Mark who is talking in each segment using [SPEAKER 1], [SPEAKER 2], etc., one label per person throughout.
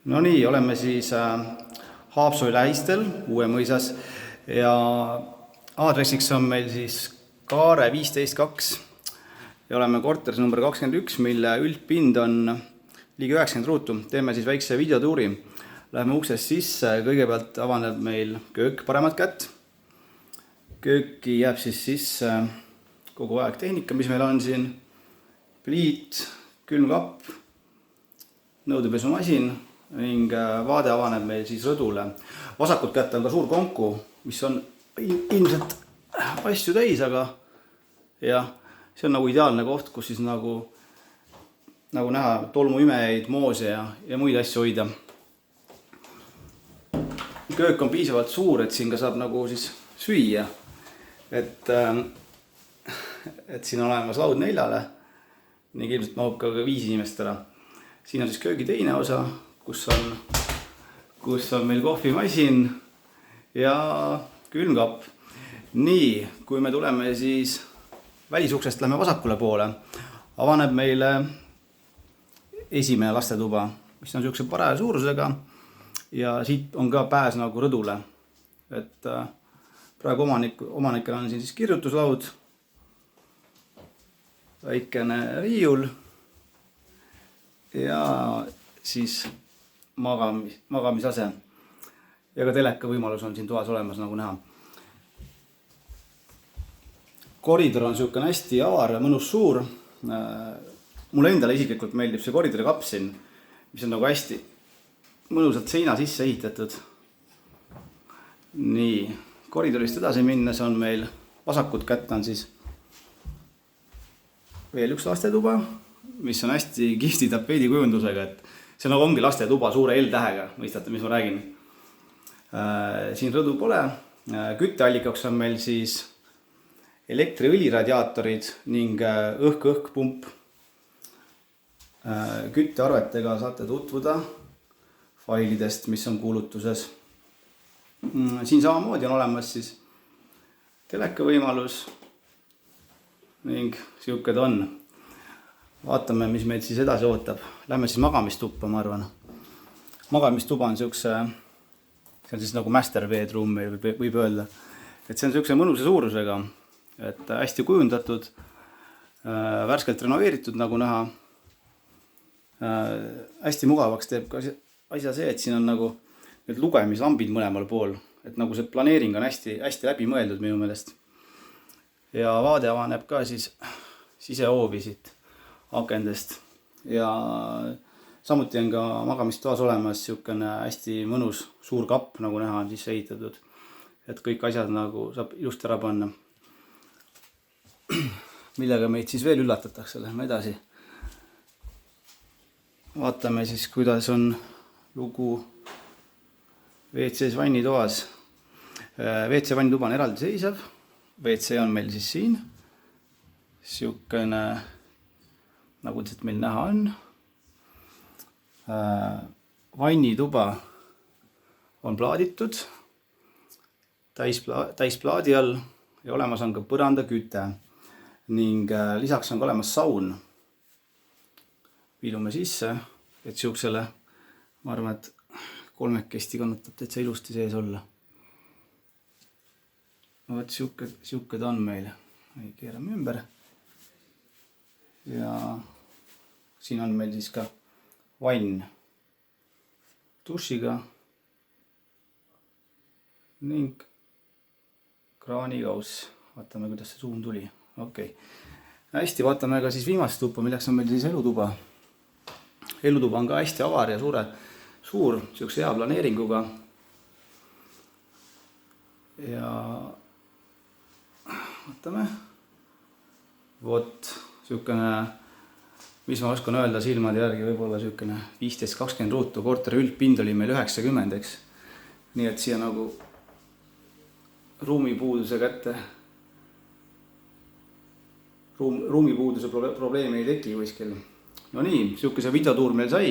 [SPEAKER 1] No nii, oleme siis Haapsalu lähistel Uue-Mõisas ja aadressiks on meil siis Kaare 15-2 ja oleme korteris number 21, mille üldpind on ligi 90 ruutu. Teeme siis väikse videotuuri. Läheme uksest sisse, kõigepealt avaneb meil köök paremat kätt. Kööki jääb siis sisse kogu aeg tehnika, mis meil on siin. Pliit, külmkapp, nõudepesumasin ning vaade avaneb meil siis rõdule. Vasakut kätte on ka suur konku, mis on ilmselt asju täis, aga jah, see on nagu ideaalne koht, kus siis nagu näha tolmuimejaid, moose ja muid asju hoida. Köök on piisavalt suur, et siin ka saab nagu siis süüa. Et siin on olemas laud 4, ning ilmselt mahub ka 5 inimest ära. Siin on siis köögi teine osa, kus on meil kohvimasin ja külmkapp. Nii, kui me tuleme siis välisuksest, lähme vasakule poole, avaneb meile esimene lastetuba, mis on niisuguse paraja suurusega ja siit on ka pääs nagu rõdule. Et praegu omanikel on siin siis kirjutuslaud, väikene riiul ja siis magamisase ja ka teleka võimalus on siin toas olemas, nagu näha. Koridor on niisugune hästi avar ja mõnus suur. Mulle endale isiklikult meeldib see koridori kapp siin, mis on nagu hästi mõnusalt seina sisse ehitatud. Nii, koridorist edasi minnes on meil vasakut kätt on siis veel üks lastetuba, mis on hästi kihvti tapeedi kujundusega, et see nagu ongi lastetuba suure L-tähega, mõistate, mis ma räägin. Siin rõdu pole. Kütteallikaks on meil siis elektriõliradiaatorid ning õhk-pump. Küttearvetega saate tutvuda failidest, mis on kuulutuses. Siin samamoodi on olemas siis teleka võimalus ning siuke ta on. Vaatame, mis meid siis edasi ootab. Lähme siis magamistuppa, ma arvan. Magamistuba on siukse, see on siis nagu master bedroom, võib öelda. Et see on siukse mõnusa suurusega, et hästi kujundatud, värskelt renoveeritud, nagu näha. Hästi mugavaks teeb ka asja see, et siin on nagu need lugemislambid mõlemal pool, et nagu see planeering on hästi läbi mõeldud minu meelest. Ja vaade avaneb ka siis sisehoovi siit akendest ja samuti on ka magamistoas olemas niisugune hästi mõnus suur kapp, nagu näha on siis ehitatud, et kõik asjad nagu saab ilusti ära panna. Millega meid siis veel üllatatakse, lähme edasi. Vaatame siis, kuidas on lugu WC-s vannitoas. WC vannituba on eraldi seisev. WC on meil siis siin. Siukene, nagu lihtsalt meil näha on. Vannituba on plaaditud täisplaadi all ja olemas on ka põrandaküte ning lisaks on ka olemas saun. Viilume sisse, et siuksele, ma arvan, et kolmekesti kannatab täitsa ilusti sees olla. Võt siuke ta on meil. Keerame ümber. Ja siin on meil siis ka vann dušiga ning kraanikauss. Vaatame, kuidas see suum tuli. Okei. Hästi, vaatame ka siis viimast tuppa, milleks on meil siis elutuba. Elutuba on ka hästi avar ja suur, siukse hea planeeringuga. Ja vaatame. Vot, siukene, mis ma oskan öelda silmade järgi, võib-olla siukene 15-20 ruutu. Korteri üldpind oli meil 90, eks. Nii et siia nagu ruumipuuduse kätte. Ruumipuuduse probleemi ei teki kuskil. No nii, siukese videotuur meil sai.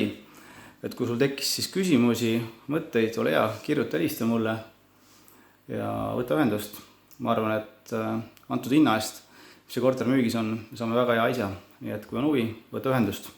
[SPEAKER 1] Et kui sul tekkis siis küsimusi, mõtteid, ole hea, kirjuta, helista mulle ja võta ühendust. Ma arvan, et antud hinna eest, mis see korter müügis on, me saame väga hea asja. Nii et kui on huvi, võta ühendust.